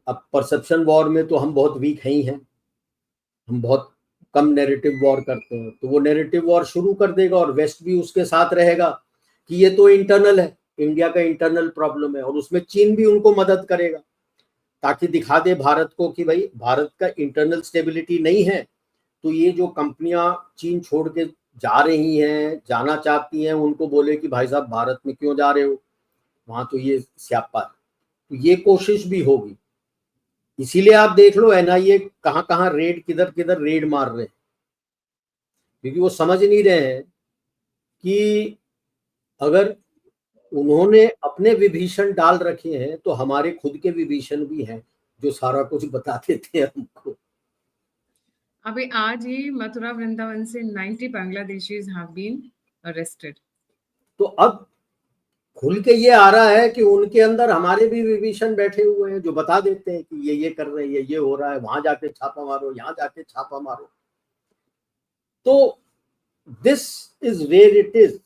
Speaker 2: अब परसेप्शन वॉर में तो हम बहुत वीक ही हैं, हम बहुत कम नैरेटिव वॉर करते हैं, तो वो नैरेटिव वॉर शुरू कर देगा और वेस्ट भी उसके साथ रहेगा कि ये तो इंटरनल है, इंडिया का इंटरनल प्रॉब्लम है, और उसमें चीन भी उनको मदद करेगा ताकि दिखा दे भारत को कि भाई भारत का इंटरनल स्टेबिलिटी नहीं है। तो ये जो कंपनियां चीन छोड़ के जा रही हैं, जाना चाहती हैं, उनको बोले कि भाई साहब भारत में क्यों जा रहे हो, वहां तो ये स्यापा है। तो ये कोशिश भी होगी। इसीलिए आप देख लो एनआईए कहाँ कहाँ रेड, किधर किधर रेड मार रहे हैं, क्योंकि वो समझ नहीं रहे हैं कि अगर उन्होंने अपने विभीषण डाल रखे हैं तो हमारे खुद के विभीषण भी हैं जो सारा कुछ बता देते हैं हमको।
Speaker 1: अभी आज ही मथुरा वृंदावन से 90 बांग्लादेशीज हैव बीन अरेस्टेड।
Speaker 2: तो अब खुल के ये आ रहा है कि उनके अंदर हमारे भी विभीषण बैठे हुए हैं जो बता देते हैं कि ये कर रहे हैं, ये हो रहा है, वहां जाके छापा मारो, यहाँ जाके छापा मारो। तो this is where it is.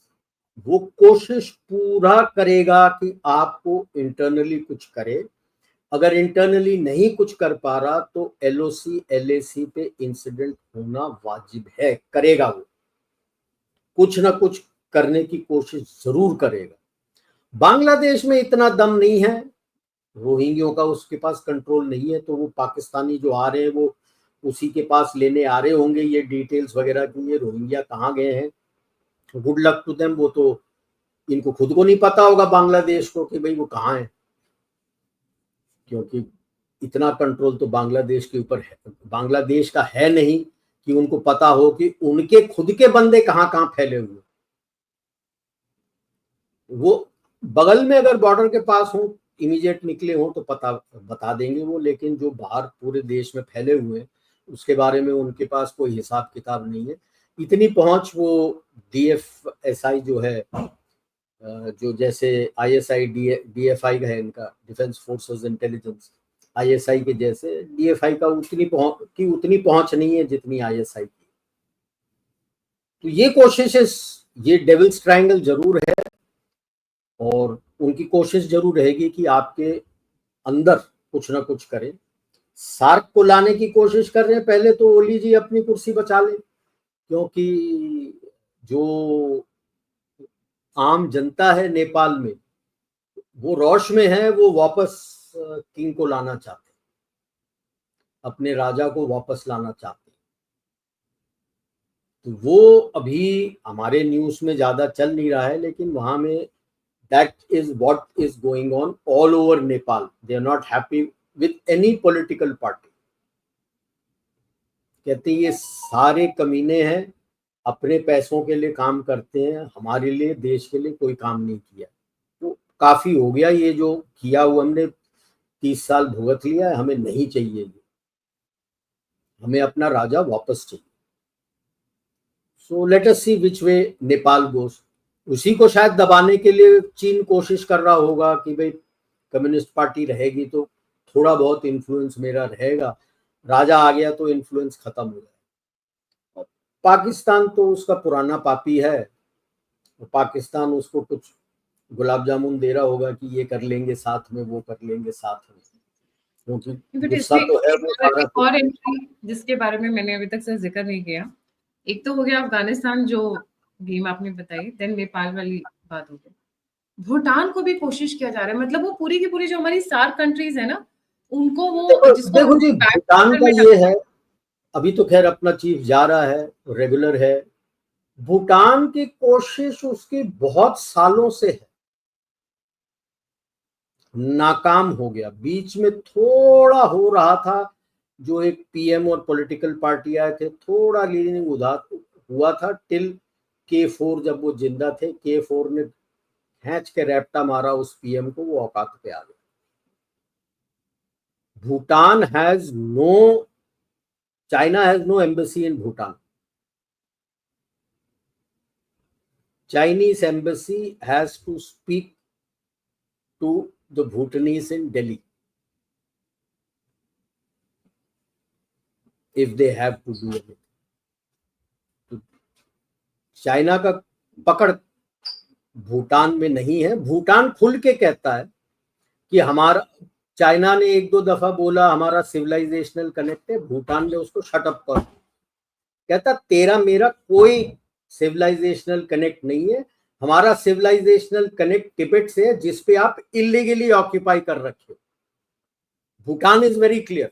Speaker 2: वो कोशिश पूरा करेगा कि आपको इंटरनली कुछ करे। अगर इंटरनली नहीं कुछ कर पा रहा तो एलओसी एलएसी पे इंसिडेंट होना वाजिब है, करेगा वो कुछ ना कुछ करने की कोशिश जरूर करेगा। बांग्लादेश में इतना दम नहीं है, रोहिंग्यों का उसके पास कंट्रोल नहीं है, तो वो पाकिस्तानी जो आ रहे हैं वो उसी के पास लेने आ रहे होंगे ये डिटेल्स वगैरह की ये रोहिंग्या कहाँ गए हैं। गुड लक टू देम, वो तो इनको खुद को नहीं पता होगा बांग्लादेश को कि भाई वो कहाँ है, क्योंकि इतना कंट्रोल तो बांग्लादेश के ऊपर है, बांग्लादेश का है नहीं कि उनको पता हो कि उनके खुद के बंदे कहाँ कहाँ फैले हुए। वो बगल में अगर बॉर्डर के पास हो, इमीडिएट निकले हो तो पता बता देंगे वो, लेकिन जो बाहर पूरे देश में फैले हुए हैं उसके बारे में उनके पास कोई हिसाब किताब नहीं है। इतनी पहुंच वो डीएफएसआई जो है, जो जैसे आईएसआई डीएफआई का है, इनका डिफेंस फोर्सेस इंटेलिजेंस, आईएसआई के जैसे डीएफआई का उतनी पहुंच नहीं है जितनी आईएसआई की। तो ये कोशिशें, ये डेविल्स ट्रायंगल जरूर है और उनकी कोशिश जरूर रहेगी कि आपके अंदर कुछ ना कुछ करें। सार्क को लाने की कोशिश कर रहे हैं, पहले तो ओली जी अपनी कुर्सी बचा ले, क्योंकि जो आम जनता है नेपाल में वो रोष में है, वो वापस किंग को लाना चाहते हैं, अपने राजा को वापस लाना चाहते हैं। तो वो अभी हमारे न्यूज में ज्यादा चल नहीं रहा है, लेकिन वहां में That is what is going on all over Nepal. They are not happy with any political party. कहते ये सारे कमीने हैं, अपने पैसों के लिए काम करते हैं, हमारे लिए, देश के लिए कोई काम नहीं किया। तो काफी हो गया, ये जो किया हुआ हमने 30 साल भुगत लिया है, हमें नहीं चाहिए ये, हमें अपना राजा वापस चाहिए। सो लेट अस सी विच वे नेपाल गोस। उसी को शायद दबाने के लिए चीन कोशिश कर रहा होगा कि भाई कम्युनिस्ट पार्टी रहेगी तो थोड़ा बहुत इन्फ्लुएंस मेरा रहेगा, राजा आ गया तो इन्फ्लुएंस खत्म हो जाएगा। पाकिस्तान तो उसका पुराना पापी है, पाकिस्तान उसको कुछ गुलाब जामुन दे रहा होगा कि ये कर लेंगे साथ में, वो कर लेंगे साथ में, क्योंकि गुस्सा तो है वो सारा।
Speaker 1: एक और एंट्री जिसके बारे में मैंने अभी तक से जिक्र नहीं किया, एक तो हो गया अफगानिस्तान जो गेम आपने बताई, देन नेपाल वाली बात हो गई। भूटान को भी कोशिश किया जा रहा है, मतलब वो पूरी की पूरी जो हमारी सार्क कंट्रीज है ना, उनको वो
Speaker 2: देखो जी, भूटान का ये है, अभी तो खैर अपना चीफ जा रहा है, रेगुलर है। भूटान की कोशिश उसकी बहुत सालों से है, नाकाम हो गया। बीच में थोड़ा हो रहा था, जो एक पीएम और पॉलिटिकल पार्टी आए थे, थोड़ा लीनिंग उधार हुआ था, टिल K4 जब वो जिंदा थे, K4 ने खींच के रैप्टा मारा उस पीएम को, वो औकात पे आ गया। Bhutan has no, China has no embassy in Bhutan. Chinese embassy has to speak to the Bhutanese in Delhi if they have to do anything. तो चाइना का पकड़ भूटान में नहीं है। भूटान खुल के कहता है कि हमारा, चाइना ने एक दो दफा बोला हमारा सिविलाइजेशनल कनेक्ट है, भूटान ने उसको शट अप कर, कहता तेरा मेरा कोई सिविलाइजेशनल कनेक्ट नहीं है, हमारा सिविलाइजेशनल कनेक्ट तिब्बत से है, जिसपे आप इलीगली ऑक्यूपाई कर रखे हो। Bhutan is very clear,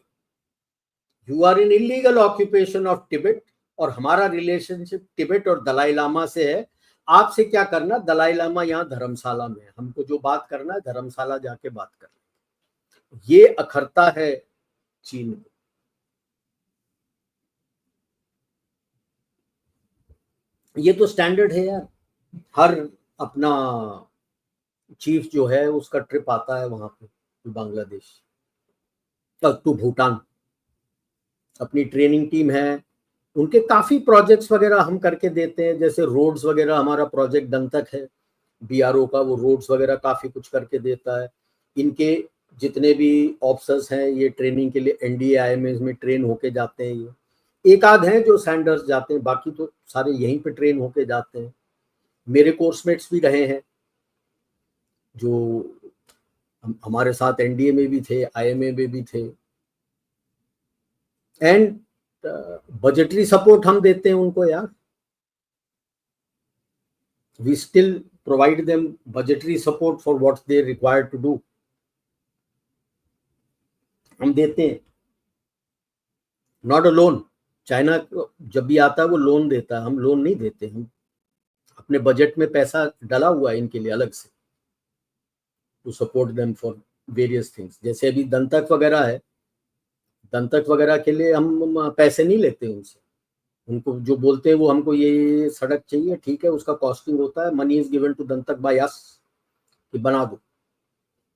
Speaker 2: you are in illegal occupation of Tibet, और हमारा रिलेशनशिप तिब्बत और दलाई लामा से है। आपसे क्या करना, दलाई लामा यहाँ धर्मशाला में है, हमको जो बात करना है धर्मशाला जाके बात करना। ये अखरता है चीन को। ये तो स्टैंडर्ड है यार, हर अपना चीफ जो है उसका ट्रिप आता है वहां पे बांग्लादेश, टू भूटान, अपनी ट्रेनिंग टीम है, उनके काफी प्रोजेक्ट्स वगैरह हम करके देते हैं, जैसे रोड्स वगैरह, हमारा प्रोजेक्ट दंतक है बीआरओ का, वो रोड्स वगैरह काफी कुछ करके देता है। इनके जितने भी ऑफिसर्स हैं ये ट्रेनिंग के लिए NDAIMS में ट्रेन होके जाते हैं, ये एक आध हैं जो सैंडर्स जाते हैं, बाकी तो सारे यहीं पे ट्रेन होके जाते हैं। मेरे कोर्समेट्स भी रहे हैं जो हमारे साथ NDA में भी थे, IMA में भी थे, एंड बजटरी सपोर्ट हम देते हैं उनको यार, we still provide them budgetary support for what they require to do, हम देते हैं, नॉट अ लोन। चाइना जब भी आता है वो लोन देता है, हम लोन नहीं देते, हम अपने बजट में पैसा डाला हुआ है इनके लिए अलग से, to support them for various things. जैसे अभी दंतक वगैरह है, दंतक वगैरह के लिए हम पैसे नहीं लेते उनसे, उनको जो बोलते हैं वो हमको ये सड़क चाहिए, ठीक है, उसका कॉस्टिंग होता है, money is given to Dantak by us कि बना दो।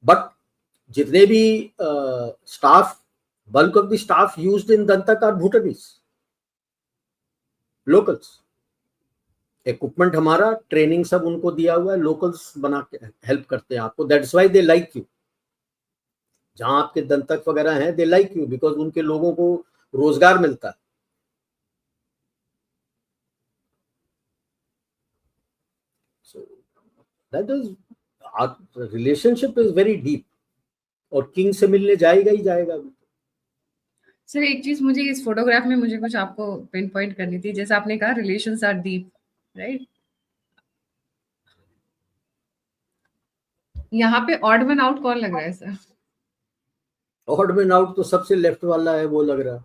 Speaker 2: बट जितने भी staff, bulk of the staff used in Dantak are Bhutanese, locals. Equipment हमारा, ट्रेनिंग सब उनको दिया हुआ है, लोकल्स बना के हेल्प करते हैं आपको, that's why they like you. जहां आपके दंतक वगैरह हैं, दे लाइक यू बिकॉज उनके लोगों को रोजगार मिलता है। So that is, our relationship is very deep, और किंग से मिलने जाएगा ही जाएगा।
Speaker 1: सर एक चीज मुझे इस फोटोग्राफ में मुझे कुछ आपको पिन पॉइंट करनी थी, जैसे आपने कहा रिलेशंस आर डीप, राइट? यहाँ पे ऑड मैन आउट कौन लग रहा है सर?
Speaker 2: ऑड मैन आउट तो सबसे लेफ्ट वाला है, वो लग रहा है।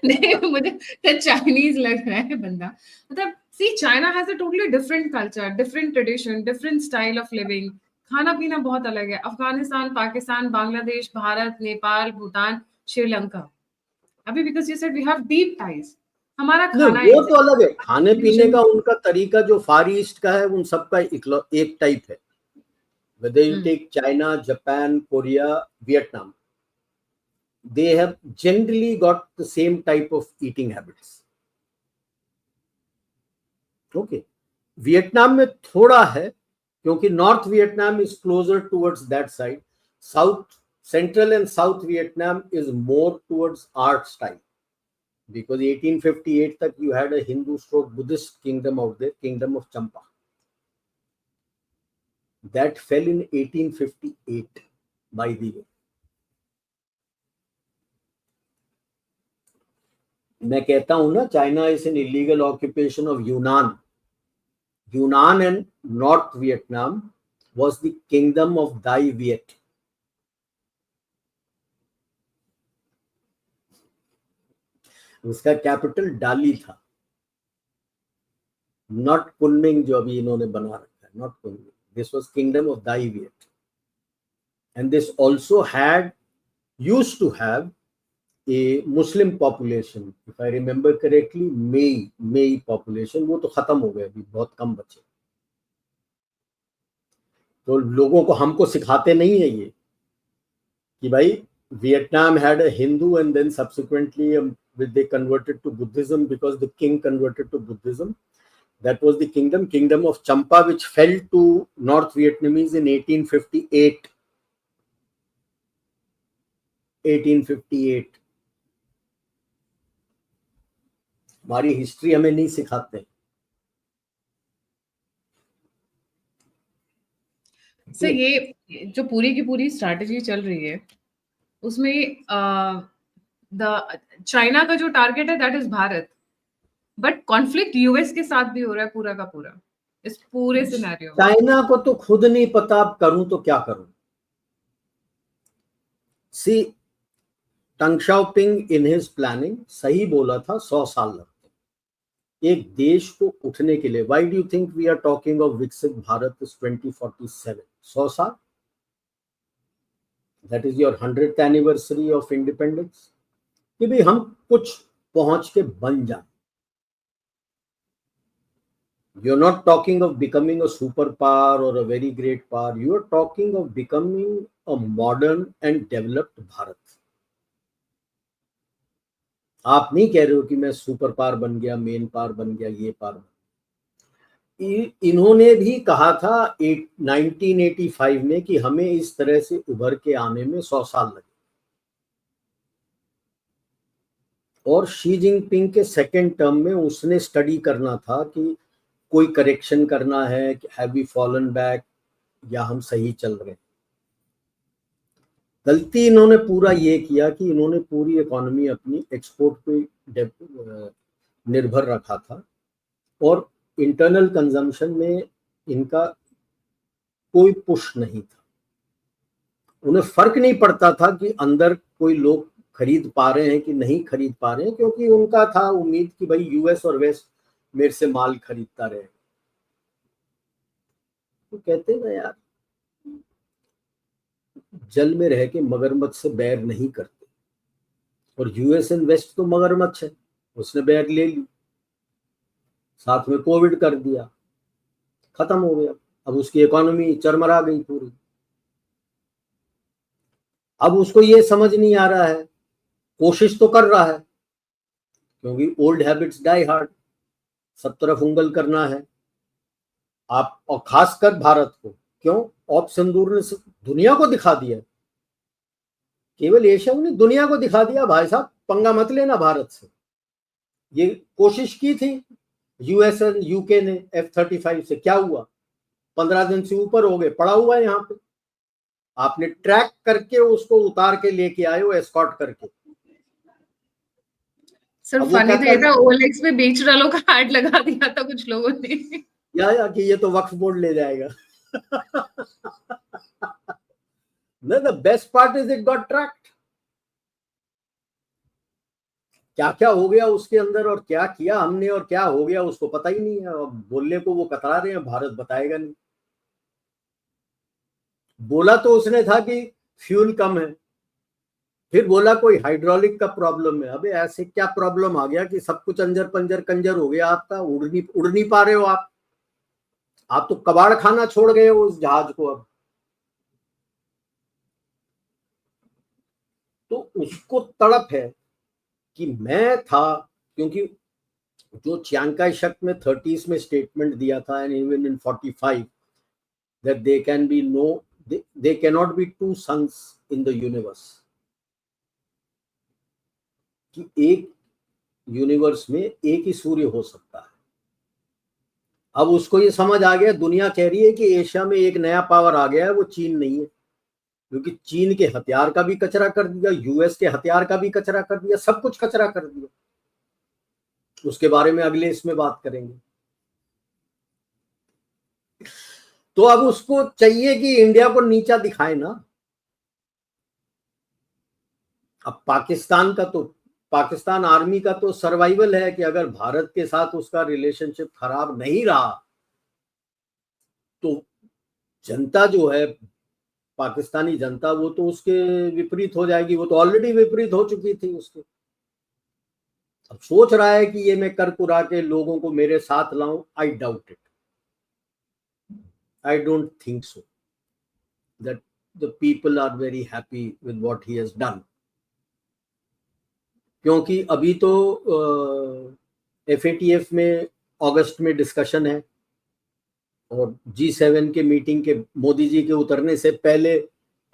Speaker 1: नहीं, मुझे चाइनीज लग रहा है बंदा, मतलब See, China has a totally different culture, different tradition, different style of living. खाना पीना बहुत अलग है. अफगानिस्तान, पाकिस्तान, बांग्लादेश, भारत, नेपाल, भूटान, श्रीलंका. अभी because you said we have deep ties. हमारा
Speaker 2: नहीं,
Speaker 1: खाना
Speaker 2: वो
Speaker 1: एक
Speaker 2: तो अलग है. खाने पीने का
Speaker 1: जैसा.
Speaker 2: उनका तरीका जो फार ईस्ट का है उन सबका एक टाइप है. Whether you take China, Japan, Korea, Vietnam, they have generally got the same type of eating habits. Okay. Vietnam में थोड़ा है क्योंकि north Vietnam is closure towards that side. South central and south Vietnam is more towards art style because 1858 तक you had a Hindu stroke Buddhist kingdom out there, kingdom of Champa. That fell in 1858 by the way. मैं कहता हूं ना, China is an illegal occupation of यूनान. Yunnan and North Vietnam was the kingdom of Dai Viet. उसका capital डाली था, not Kunming जो अभी इन्होंने बना रखा है, not Kunming. This was kingdom of Dai Viet and this also had used to have a Muslim population. If I remember correctly, Mei population. वो तो खत्म हो गए, अभी बहुत कम बचे. तो लोगों को, हमको सिखाते नहीं है ये कि भाई Vietnam had a Hindu and then subsequently they converted to Buddhism because the king converted to Buddhism. That was the kingdom of Champa, which fell to North Vietnamese in 1858. 1858. हमारी हिस्ट्री हमें नहीं सिखाते.
Speaker 1: सर ये जो पूरी की पूरी strategy चल रही है उसमें द चाइना का जो टारगेट है that is Bharat, but conflict US के साथ भी हो रहा है पूरा का पूरा इस पूरे सिनेरियो में.
Speaker 2: चाइना को तो खुद नहीं पता अब करूं तो क्या करूं. सी, टंग शाओपिंग इन हिज प्लानिंग सही बोला था, 100 साल लगते एक देश को उठने के लिए. Why do you think we are talking of Viksit Bharat is 2047? 100 साल. That is your 100th anniversary of independence. कि भाई हम कुछ पहुंच के बन जाए. You are not talking of becoming a super power और a very great power. You are talking of becoming a modern and developed Bharat. आप नहीं कह रहे हो कि मैं सुपर पावर बन गया, मेन पावर बन गया, ये पावर. इन्होंने भी कहा था 1985 में कि हमें इस तरह से उभर के आने में 100 साल लगे. और शी जिनपिंग के सेकेंड टर्म में उसने स्टडी करना था कि कोई करेक्शन करना है, हैव वी फॉलन बैक या हम सही चल रहे हैं. गलती इन्होंने पूरा ये किया कि इन्होंने पूरी इकोनॉमी अपनी एक्सपोर्ट पे निर्भर रखा था और इंटरनल कंजम्पशन में इनका कोई पुश नहीं था. उन्हें फर्क नहीं पड़ता था कि अंदर कोई लोग खरीद पा रहे हैं कि नहीं खरीद पा रहे हैं, क्योंकि उनका था उम्मीद कि भाई यूएस और वेस्ट मेरे से माल खरीदता रहे. तो कहते हैं ना यार, जल में रह के मगरमच्छ से बैर नहीं करते. और यूएस एंड वेस्ट तो मगरमच्छ है, उसने बैर ले ली, साथ में कोविड कर दिया, खत्म हो गया. अब उसकी इकोनॉमी चरमरा गई पूरी. अब उसको ये समझ नहीं आ रहा है, कोशिश तो कर रहा है क्योंकि ओल्ड हैबिट्स डाई हार्ड. सब तरफ उंगल करना है आप, और खासकर भारत को. क्यों? ऑप सिंदूर ने दुनिया को दिखा दिया, केवल एशिया ने दुनिया को दिखा दिया भाई साहब पंगा मत लेना भारत से. ये कोशिश की थी यूएस और यूके ने F-35 से. क्या हुआ? 15 दिन से ऊपर हो गए, पड़ा हुआ है यहाँ पे. आपने ट्रैक करके उसको उतार के लेके आए हो, एस्कॉर्ट करके.
Speaker 1: सर फनी तो ये था, OLX पे बेच डालो का ऐड लगा दिया था कुछ लोगों ने.
Speaker 2: या कि ये तो वक्फ बोर्ड ले जाएगा. No, the best part is it got tracked. क्या क्या हो गया उसके अंदर और क्या किया हमने और क्या हो गया उसको पता ही नहीं है। अब बोलने को वो कतरा रहे हैं, भारत बताएगा नहीं। बोला तो उसने था कि फ्यूल कम है, फिर बोला कोई हाइड्रोलिक का प्रॉब्लम है। अबे ऐसे क्या प्रॉब्लम आ गया कि सब कुछ अंजर पंजर कंजर हो गया आपका, उड़ नहीं पा रहे हो आप तो कबाड़ खाना छोड़ गए हो उस जहाज को। अब तो उसको तड़प है कि मैं था, क्योंकि जो चियांग काय शेक में 30s में स्टेटमेंट दिया था and even in 45 that they can be no, they can not be two suns in the universe, कि एक यूनिवर्स में एक ही सूर्य हो सकता है। अब उसको ये समझ आ गया, दुनिया कह रही है कि एशिया में एक नया पावर आ गया है, वो चीन नहीं है, क्योंकि चीन के हथियार का भी कचरा कर दिया, यूएस के हथियार का भी कचरा कर दिया, सब कुछ कचरा कर दिया। उसके बारे में अगले इसमें बात करेंगे। तो अब उसको चाहिए कि इंडिया को नीचा दिखाए ना। अब पाकिस्तान आर्मी का तो सर्वाइवल है कि अगर भारत के साथ उसका रिलेशनशिप खराब नहीं रहा तो जनता जो है, पाकिस्तानी जनता, वो तो उसके विपरीत हो जाएगी। वो तो ऑलरेडी विपरीत हो चुकी थी उसके। अब सोच रहा है कि ये मैं कर कुरा के लोगों को मेरे साथ लाऊं। I doubt it, I don't think so that the people are very happy with what he has done. क्योंकि अभी तो FATF में अगस्त में डिस्कशन है, और G7 के मीटिंग के मोदी जी के उतरने से पहले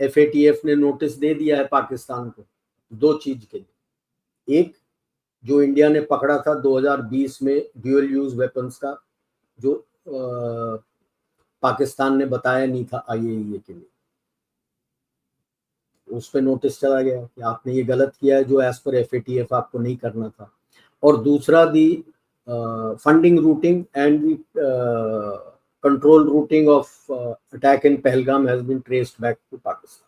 Speaker 2: FATF ने नोटिस दे दिया है पाकिस्तान को दो चीज के लिए। एक, जो इंडिया ने पकड़ा था 2020 में ड्यूअल यूज वेपन्स का, जो पाकिस्तान ने बताया नहीं था IAEA के लिए, उस पर नोटिस चला गया कि आपने ये गलत किया है जो एज पर FATF आपको नहीं करना था। और दूसरा, the funding routing and the control routing of attack in Pahalgam has been traced back to Pakistan.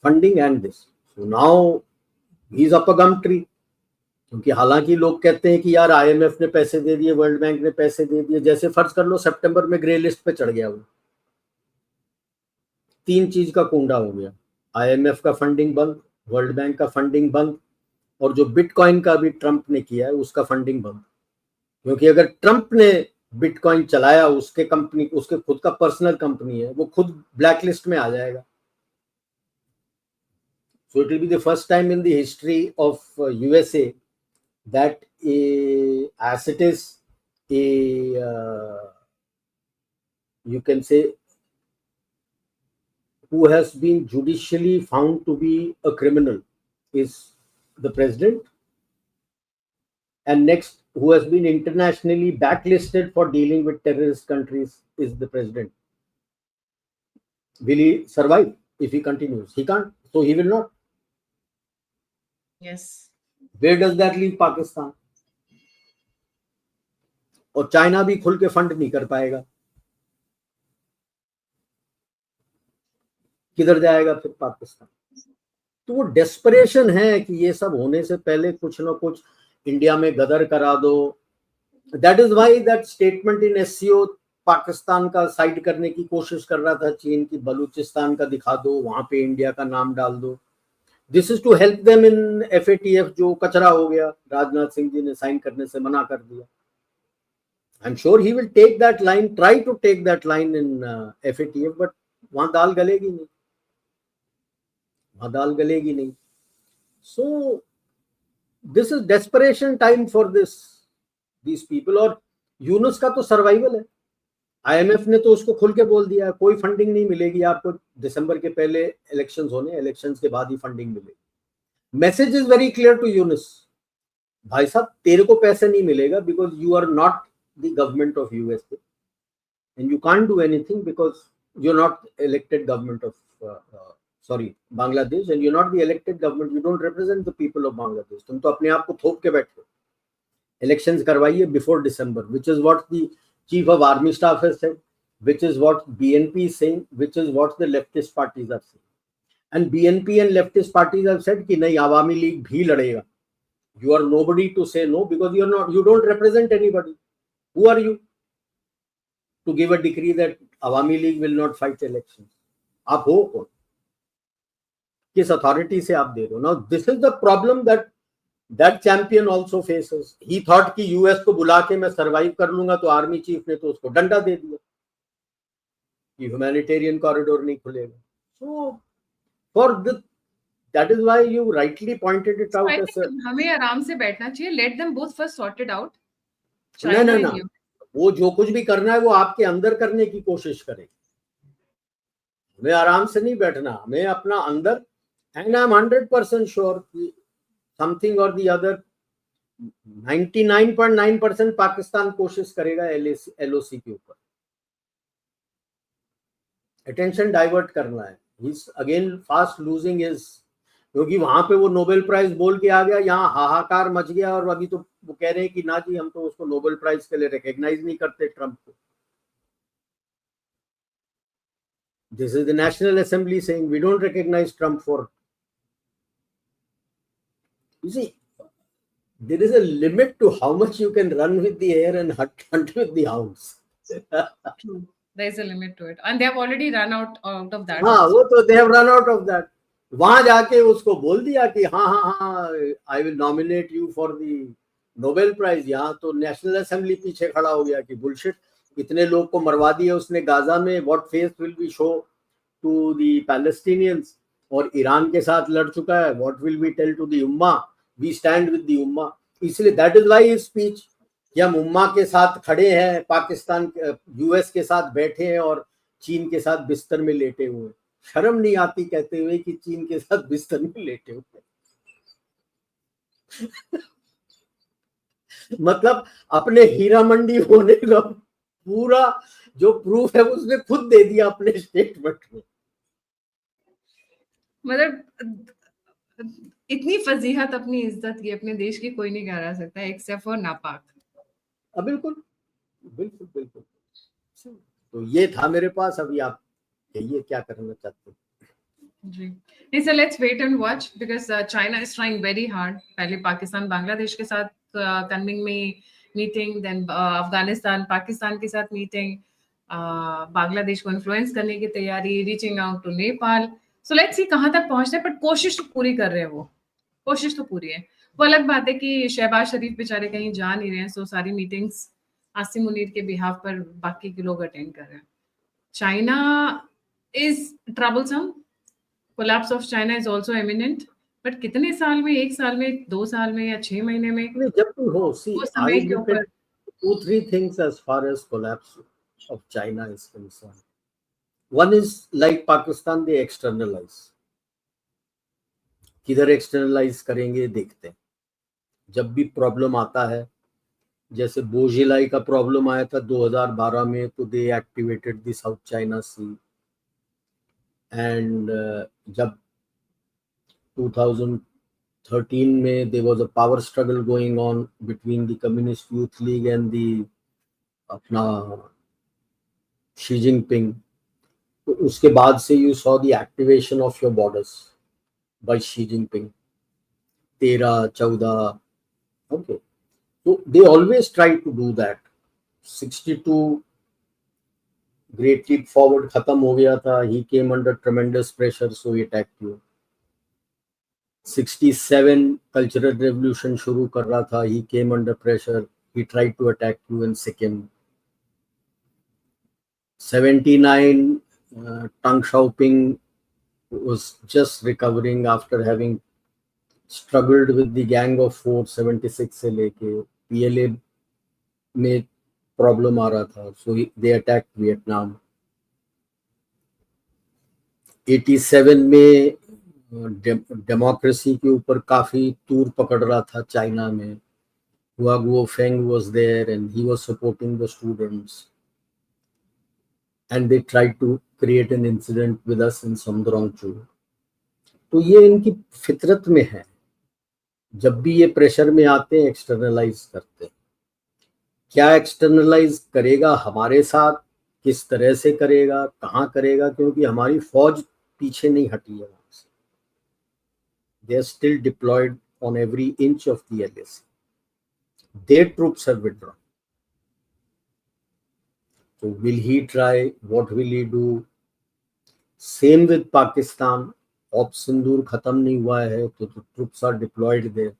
Speaker 2: Funding and this. So now he's up a gum tree. क्योंकि हालांकि लोग कहते हैं कि यार IMF ने पैसे दे दिए, वर्ल्ड बैंक ने पैसे दे दिए, जैसे फर्ज कर लो सितंबर में ग्रे लिस्ट पे चढ़ गया वो। तीन चीज का कुंडा हो गया, IMF का फंडिंग बंद, वर्ल्ड बैंक का फंडिंग बंद, और जो बिटकॉइन का भी ट्रंप ने किया है उसका फंडिंग बंद। क्योंकि अगर ट्रंप ने बिटकॉइन चलाया, उसके खुद का पर्सनल कंपनी है, वो खुद ब्लैक लिस्ट में आ जाएगा। So it will be the first time in the history of USA that as it is you can say who has been judicially found to be a criminal is the president, and next who has been internationally blacklisted for dealing with terrorist countries is the president. Will he survive if he continues? He can't, so he will not.
Speaker 1: Yes.
Speaker 2: Where does that leave Pakistan? और China भी खुल के fund नहीं कर पाएगा, किधर जाएगा फिर पाकिस्तान? तो वो डेस्परेशन है कि ये सब होने से पहले कुछ ना कुछ इंडिया में गदर करा दो। That is why that statement in SCO Pakistan का साइड करने की कोशिश कर रहा था चीन की, बलूचिस्तान का दिखा दो, वहां पे इंडिया का नाम डाल दो। This is to help them in FATF, जो कचरा हो गया, राजनाथ सिंह जी ने साइन करने से मना कर दिया। I am sure he will take that line, try to take that line in FATF, but वहां दाल गलेगी नहीं, वहां दाल गलेगी नहीं। So this is desperation time for these people। और यूनुस का तो सर्वाइवल है। IMF ने तो उसको खुल के बोल दिया कोई फंडिंग नहीं मिलेगी आपको, दिसंबर के पहले इलेक्शंस होने, इलेक्शंस के बाद ही फंडिंग मिलेगी। Message is very clear to Yunus, भाई साहब तेरे को पैसे नहीं मिलेगा because you are not the government of USA and you can't do anything because you are not elected government of Bangladesh, and you're not the elected government, you don't represent the people of Bangladesh। तुम तो अपने आप को थोप के बैठे हो। Elections करवाइए before December, which is what the chief of army staff has said, which is what BNP is saying, which is what the leftist parties are saying। And BNP and leftist parties have said कि नहीं Awami League भी लड़ेगा. You are nobody to say no because you don't represent anybody. Who are you to give a decree that Awami League will not fight elections? आप हो कौन? किस authority से आप दे रहे हो? Now this is the problem that champion also faces. He thought कि US को बुला के मैं सरवाइव कर लूंगा, तो आर्मी चीफ ने तो उसको डंडा दे दिया कि ह्यूमैनिटेरियन कॉरिडोर नहीं खुलेगा. So that is why you rightly pointed it out as a,
Speaker 1: हमें आराम से बैठना चाहिए. Let them both first sort it out.
Speaker 2: ना वो जो कुछ भी करना है वो आपके अंदर करने की कोशिश करें. हमें आराम से नहीं बैठना, हमें अपना अंदर. एंड आई एम 100% श्योर कि समथिंग और दी अदर 99.9% पाकिस्तान कोशिश करेगा LOC के ऊपर अटेंशन डाइवर्ट करना है. अगेन फास्ट लूजिंग इज, क्योंकि वहां पे वो नोबेल प्राइज बोल के आ गया, यहाँ हाहाकार मच गया, और अभी तो वो कह रहे हैं कि ना जी हम तो उसको नोबेल प्राइज के लिए रिकॉग्नाइज नहीं करते ट्रम्प को. This is the National Assembly saying we don't recognize Trump for. You see, there is a limit to how much you can run with the air and hunt with the hounds.
Speaker 1: True. There is a limit to it, and they have already run out of that.
Speaker 2: हाँ, वो तो they have run out of that. वहां जाके उसको बोल दिया कि हाँ I will nominate you for the Nobel Prize. यहाँ तो नेशनल असेंबली पीछे खड़ा हो गया कि बुलशिट, इतने लोग को मरवा दिया उसने गाजा में, what face will be show to the Palestinians, और ईरान के साथ लड़ चुका है, what will be tell to the ummah, we stand with the ummah. इसलिए that is why his speech कि हम उम्मा के साथ खड़े हैं, पाकिस्तान यूएस के साथ बैठे हैं और चीन के साथ बिस्तर में लेटे हुए. शर्म नहीं आती कहते हुए कि चीन के साथ बिस्तर में लेटे हुए. मतलब अपने हीरा मंडी होने का पूरा जो प्रूफ है उसने खुद दे दिया अपने स्टेटमेंट में.
Speaker 1: मतलब इतनी फजीहत अपनी इज्जत की अपने देश की कोई नहीं करा सकता एक्सेप्ट फॉर नापाक.
Speaker 2: बिल्कुल बिल्कुल बिल्कुल. तो ये था मेरे पास. अभी आप कहिए क्या करना चाहते हैं.
Speaker 1: जी नहीं sir, let's wait and watch because China is trying very hard. पहले पाकिस्तान बांग्लादेश के साथ कन्विंग में मीटिंग, देन अफगानिस्तान पाकिस्तान के साथ मीटिंग, बांग्लादेश को इन्फ्लुएंस करने की तैयारी, reaching out to Nepal. So let's see कहाँ तक पहुंचते हैं, बट कोशिश तो पूरी कर रहे हैं. वो कोशिश तो पूरी है. वो अलग बात है कि शहबाज शरीफ बेचारे कहीं जा नहीं रहे हैं, सो सारी मीटिंग्स आसिम मुनीर के बिहाफ पर बाकी के लोग अटेंड कर रहे हैं. China is troublesome. Collapse of China is also imminent. But कितने साल में, 1 साल में, 2 साल में या 6 महीने में,
Speaker 2: जब भी हो, सी
Speaker 1: वो समय के ऊपर
Speaker 2: 2-3 things as far as collapse of China is concerned. One is like Pakistan, they externalize. किधर एक्सटर्नलाइज करेंगे देखते हैं. जब भी प्रॉब्लम आता है, जैसे बोझिलाई का प्रॉब्लम आया था 2012 में, तो they activated the South China Sea. And जब 2013 में there was a power struggle going on between the Communist Youth League and the अपना शी जिनपिंग, तो उसके बाद से you saw the activation of your borders by Xi Jinping 13-14. Okay, so they always try to do that. 62 Great Leap Forward खत्म हो गया था, he came under tremendous pressure, so he attacked you. 67 Cultural Revolution शुरू कर रहा था, he came under pressure, he tried to attack you in Sikkim. 79 Deng Xiaoping was just recovering after having struggled with the Gang of Four 76 से लेके PLA में problem आ रहा था, so they attacked Vietnam. 87 में डेमोक्रेसी के ऊपर काफी तूर पकड़ रहा था चाइना में. Hua Guofeng was there and he was supporting the students, and they tried to create an incident with us in Samdrongchu. तो ये इनकी फितरत में है, जब भी ये प्रेशर में आते हैं एक्सटर्नलाइज करते हैं. क्या एक्सटर्नलाइज करेगा हमारे साथ, किस तरह से करेगा, कहाँ करेगा, क्योंकि हमारी फौज पीछे नहीं हटी है वहां से. they are still deployed on every inch of the LAC. Their troops have withdrawn. So will he try? What will he do? Same with Pakistan. Op Sindoor खत्म नहीं हुआ है तो troops are deployed there.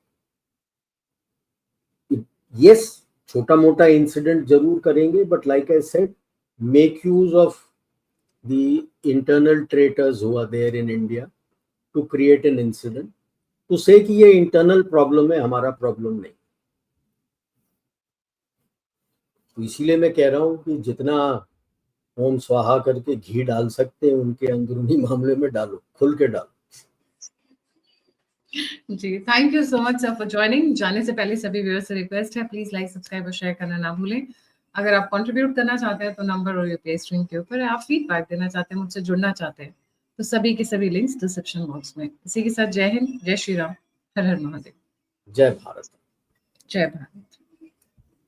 Speaker 2: Yes, छोटा मोटा incident जरूर करेंगे, but like I said, make use of the internal traitors who are there in India to create an incident to say कि ये internal problem है, हमारा problem नहीं. तो इसीलिए मैं कह रहा हूँ कि जितना ओम स्वाहा करके घी डाल सकते हैं उनके अंदरूनी मामले में डालो, खुल के डालो.
Speaker 1: जी, thank you so much sir for joining. जाने से पहले सभी व्यूअर्स से रिक्वेस्ट है, प्लीज लाइक, सब्सक्राइब और शेयर करना ना भूलें. अगर आप कंट्रीब्यूट करना चाहते हैं तो नंबर और यूपीआई स्क्रीन के ऊपर है. आप फीडबैक देना चाहते हैं, मुझसे जुड़ना चाहते हैं तो सभी के सभी लिंक्स डिस्क्रिप्शन बॉक्स में. इसी के साथ जय हिंद, जय श्री राम, हर हर महादेव,
Speaker 2: जय भारत.
Speaker 1: जय भारत.